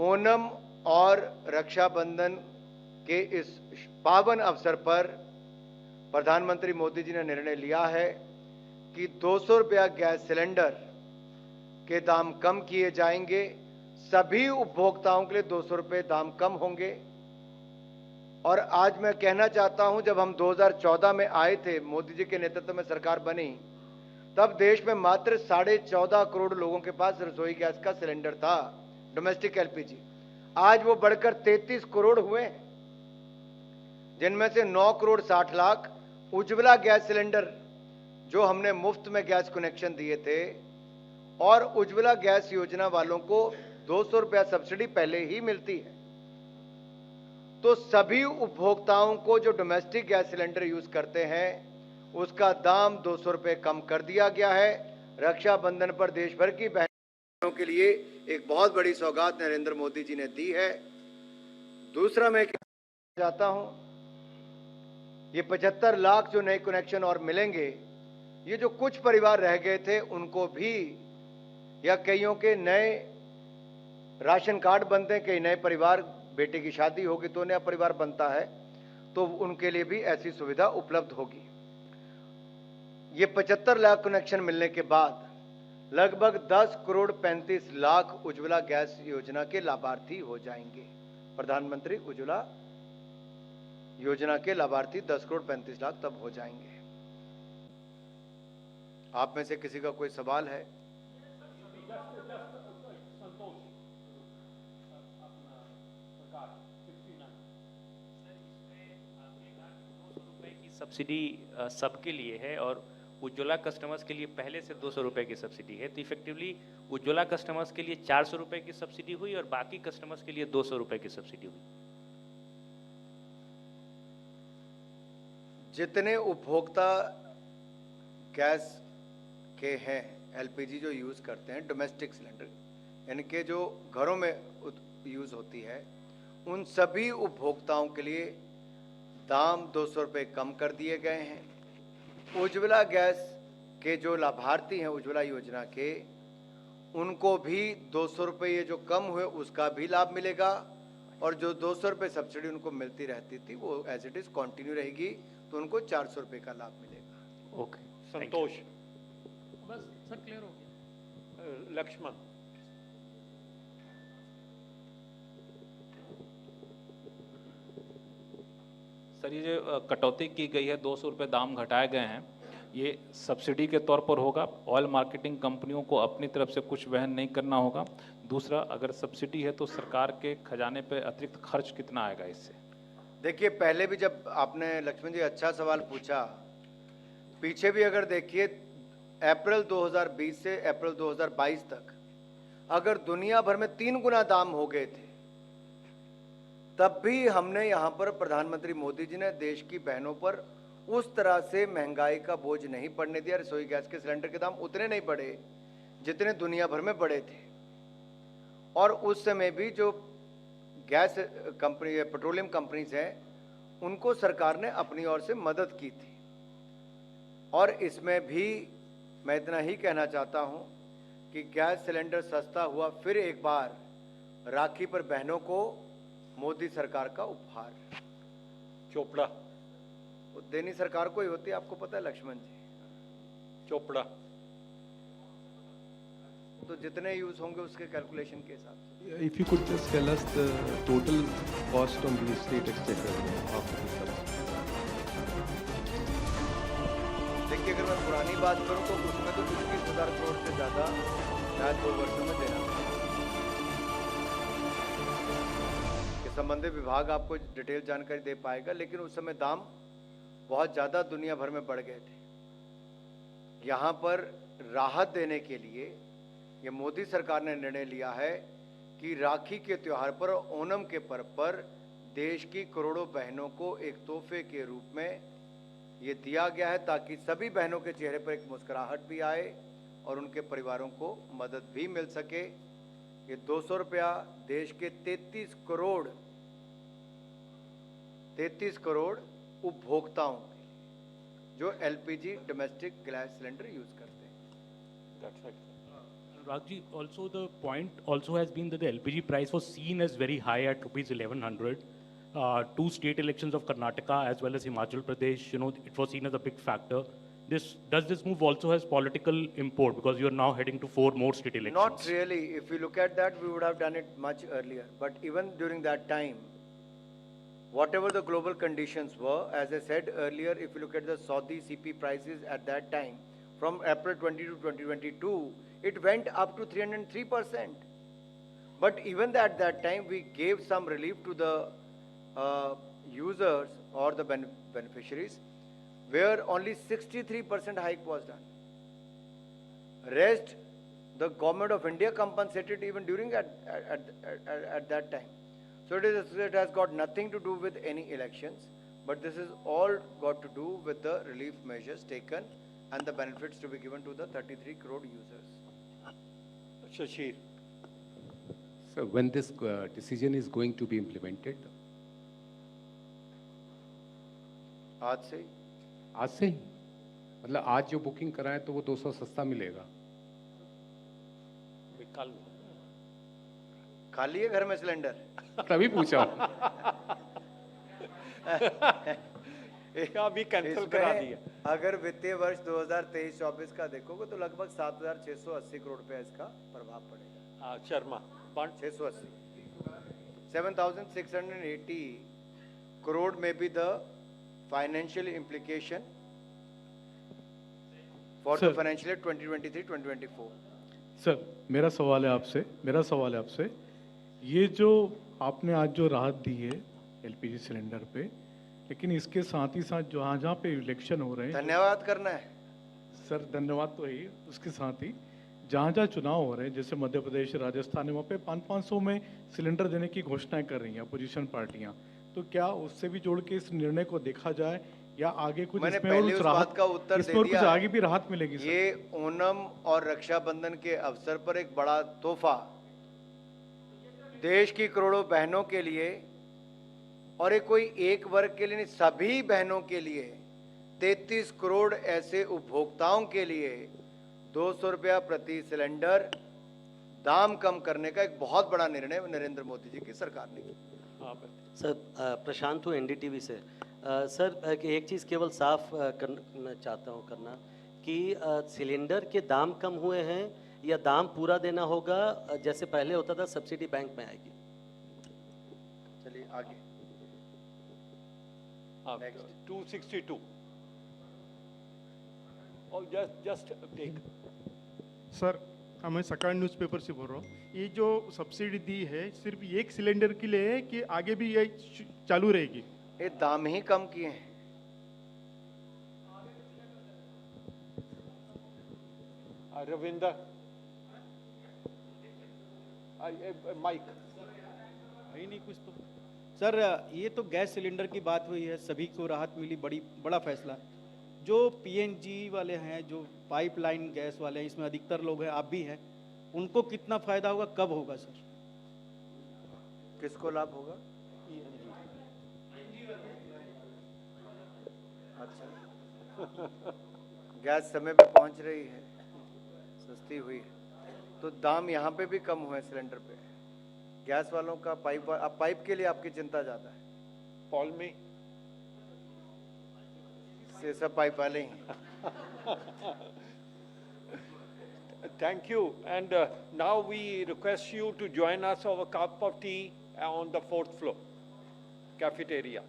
ओणम और रक्षाबंधन के इस पावन अवसर पर प्रधानमंत्री मोदी जी ने निर्णय लिया है कि 200 रुपया गैस सिलेंडर के दाम कम किए जाएंगे। सभी उपभोक्ताओं के लिए 200 रुपये दाम कम होंगे। और आज मैं कहना चाहता हूं, जब हम 2014 में आए थे, मोदी जी के नेतृत्व में सरकार बनी, तब देश में मात्र 14.5 करोड़ लोगों के पास रसोई गैस का सिलेंडर था, डोमेस्टिक एलपीजी। आज वो बढ़कर 33 करोड़ हुए, जिनमें से 9 करोड़ 60 लाख उज्ज्वला गैस सिलेंडर, जो हमने मुफ्त में गैस कनेक्शन दिए थे, और उज्ज्वला गैस योजना वालों को 200 रुपया सब्सिडी पहले ही मिलती है। तो सभी उपभोक्ताओं को जो डोमेस्टिक गैस सिलेंडर यूज करते हैं, उसका दाम 200 रुपये कम कर दिया गया है। रक्षाबंधन पर देश भर की बहनों के लिए एक बहुत बड़ी सौगात नरेंद्र मोदी जी ने दी है। दूसरा मैं कहना चाहता हूं, ये 75 लाख जो नए कनेक्शन और मिलेंगे, ये जो कुछ परिवार रह गए थे उनको भी, या कईयों के नए राशन कार्ड बनते हैं, कई नए परिवार, बेटे की शादी होगी तो नया परिवार बनता है, तो उनके लिए भी ऐसी सुविधा उपलब्ध होगी। ये 75 लाख कनेक्शन मिलने के बाद लगभग 10 करोड़ 35 लाख उज्ज्वला गैस योजना के लाभार्थी हो जाएंगे। प्रधानमंत्री उज्ज्वला योजना के लाभार्थी 10 करोड़ 35 लाख तब हो जाएंगे। आप में से किसी का कोई सवाल है? सब्सिडी सबके लिए है और उज्ज्वला कस्टमर्स के लिए पहले से 200 रुपए की सब्सिडी है, तो इफेक्टिवली उज्ज्वला कस्टमर्स के लिए 400 रुपए की सब्सिडी हुई और बाकी कस्टमर्स के लिए 200 रुपए की सब्सिडी हुई। जितने उपभोक्ता गैस के हैं, एलपीजी जो यूज करते हैं, डोमेस्टिक सिलेंडर इनके जो घरों में यूज होती है, उन सभी उपभोक्ताओं के लिए दाम 200 रुपये कम कर दिए गए हैं। उज्ज्वला गैस के जो लाभार्थी हैं उज्ज्वला योजना के, उनको भी 200 रुपये ये जो कम हुए उसका भी लाभ मिलेगा, और जो 200 रुपये सब्सिडी उनको मिलती रहती थी वो एज इट इज कंटिन्यू रहेगी, तो उनको 400 रुपये का लाभ मिलेगा। ओके, संतोष। बस सर, क्लियर हो गया। लक्ष्मण। सर, ये जो कटौती की गई है, 200 रुपये दाम घटाए गए हैं, ये सब्सिडी के तौर पर होगा। ऑयल मार्केटिंग कंपनियों को अपनी तरफ से कुछ वहन नहीं करना होगा। दूसरा, अगर सब्सिडी है तो सरकार के खजाने पे अतिरिक्त खर्च कितना आएगा इससे? देखिए, पहले भी जब आपने, लक्ष्मण जी, अच्छा सवाल पूछा, पीछे भी अगर देखिए, अप्रैल 2020 से अप्रैल 2022 तक अगर दुनिया भर में 3 गुना दाम हो गए थे, तब भी हमने यहाँ पर प्रधानमंत्री मोदी जी ने देश की बहनों पर उस तरह से महंगाई का बोझ नहीं पड़ने दिया। रसोई गैस के सिलेंडर के दाम उतने नहीं बढ़े जितने दुनिया भर में बढ़े थे, और उस समय भी जो गैस कंपनी, पेट्रोलियम कंपनीज हैं, उनको सरकार ने अपनी ओर से मदद की थी। और इसमें भी मैं इतना ही कहना चाहता हूं कि गैस सिलेंडर सस्ता हुआ, फिर एक बार राखी पर बहनों को मोदी सरकार का उपहार। चोपड़ा। वो देनी सरकार को ही होती है, आपको पता है लक्ष्मण जी। चोपड़ा। तो जितने यूज होंगे उसके कैलकुलेशन के हिसाब से। If you could just tell us the total cost on the state exchequer after this election. देखिए, अगर मैं पुरानी बात करूं तो उसमें तो 21,000 करोड़ से ज्यादा शायद 2 वर्षों में देना पड़ा। कि संबंधित विभाग आपको डिटेल जानकारी दे पाएगा, लेकिन उस समय दाम बहुत ज्यादा दुनिया भर में बढ़ गए थे। यहां पर राहत देने के लिए ये मोदी सरकार ने निर्णय लिया है कि राखी के त्योहार पर, ओणम के पर्व पर देश की करोड़ों बहनों को एक तोहफे के रूप में ये दिया गया है, ताकि सभी बहनों के चेहरे पर एक मुस्कुराहट भी आए और उनके परिवारों को मदद भी मिल सके। ये 200 रुपया देश के 33 करोड़ उपभोक्ताओं के, जो LPG domestic gas cylinder use करते हैं। Ragji, also the point also has been that the LPG price was seen as very high at rupees 1100. Two state elections of Karnataka as well as Himachal Pradesh, it was seen as a big factor. Does this move also has political import because you're now heading to 4 more state elections? Not really. If you look at that, we would have done it much earlier. But even during that time, whatever the global conditions were, as I said earlier, if you look at the Saudi CP prices at that time, from April 20 to 2022, it went up to 303%. But even at that time, we gave some relief to the users or the beneficiaries, where only 63% hike was done. Rest, the government of India compensated even during at that time. So it has got nothing to do with any elections, but this is all got to do with the relief measures taken and the benefits to be given to the 33 crore users. Shashir. So when this decision is going to be implemented? आज से ही? आज से ही? मतलब आज जो booking कराएं तो वो 200 सस्ता मिलेगा? कल खाली है घर में सिलेंडर? तभी पूछा। अभी कैंसिल करा दिया। अगर वित्तीय वर्ष 2023-24 का देखोगे तो लगभग 7,680 करोड़ रुपया इसका प्रभाव पड़ेगा। Sharma 680, 7,680 crore may be the financial implication for the financial year 2023-2024. Sir मेरा सवाल है आपसे ये जो आपने आज जो राहत दी है एलपीजी सिलेंडर पे, लेकिन इसके साथ ही साथ जहाँ पे इलेक्शन हो रहे हैं, धन्यवाद करना है सर धन्यवाद तो है, उसके साथ ही जहाँ चुनाव हो रहे हैं जैसे मध्य प्रदेश राजस्थान है, वहाँ पे 500 में सिलेंडर देने की घोषणाएं कर रही हैं अपोजिशन पार्टियां, तो क्या उससे भी जोड़ के इस निर्णय को देखा जाए या आगे कुछ मैंने इसमें पहले उस बात का उत्तर दे दिया। कुछ आगे भी राहत मिलेगी सर? ये ओणम और रक्षाबंधन के अवसर पर एक बड़ा तोहफा देश की करोड़ों बहनों के लिए, और एक कोई एक वर्ग के लिए नहीं, सभी बहनों के लिए 33 करोड़ ऐसे उपभोक्ताओं के लिए 200 रुपया प्रति सिलेंडर दाम कम करने का एक बहुत बड़ा निर्णय नरेंद्र मोदी जी की सरकार ने किया। सर प्रशांत हूँ एनडीटीवी से। सर एक चीज़ केवल साफ करना चाहता हूँ करना कि सिलेंडर के दाम कम हुए हैं या दाम पूरा देना होगा जैसे पहले होता था, सब्सिडी बैंक में आएगी? चलिए आगे। Next. 262 और जस्ट टेक। सर मैं सकाळ न्यूज़पेपर से बोल रहा हूँ, ये जो सब्सिडी दी है सिर्फ एक सिलेंडर के लिए है कि आगे भी ये चालू रहेगी? ये दाम ही कम किए हैं। रविंदर माइक है नहीं कुछ तो। सर ये तो गैस सिलेंडर की बात हुई है, सभी को राहत मिली, बड़ा फैसला। जो पीएनजी वाले हैं, जो पाइपलाइन गैस वाले हैं, इसमें अधिकतर लोग हैं, आप भी हैं, उनको कितना फायदा होगा, कब होगा सर? किसको लाभ होगा? अच्छा गैस समय पे पहुंच रही है, सस्ती हुई है, तो दाम यहाँ पे भी कम हुए सिलेंडर पे। गैस वालों का पाइप के लिए आपकी चिंता ज्यादा है। पॉल में से सब पाइप वाले ही। Thank you, and now we request you to join us over a cup of tea on the 4th floor cafeteria.